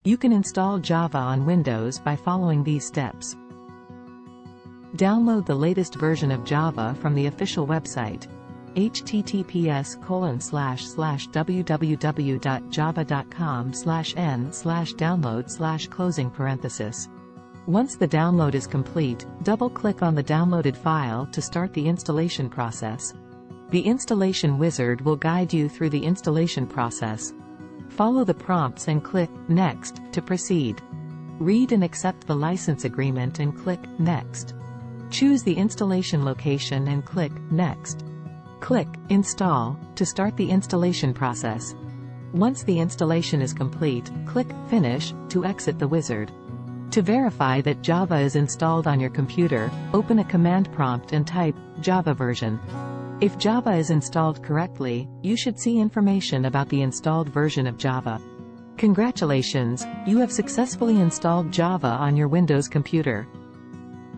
You can install Java on Windows by following these steps. Download the latest version of Java from the official website, https://www.java.com/n/download/. Once the download is complete, double-click on the downloaded file to start the installation process. The installation wizard will guide you through the installation process. Follow the prompts and click Next to proceed. Read and accept the license agreement and click Next. Choose the installation location and click Next. Click Install to start the installation process. Once the installation is complete, click Finish to exit the wizard. To verify that Java is installed on your computer, open a command prompt and type Java version. If Java is installed correctly, you should see information about the installed version of Java. Congratulations, you have successfully installed Java on your Windows computer.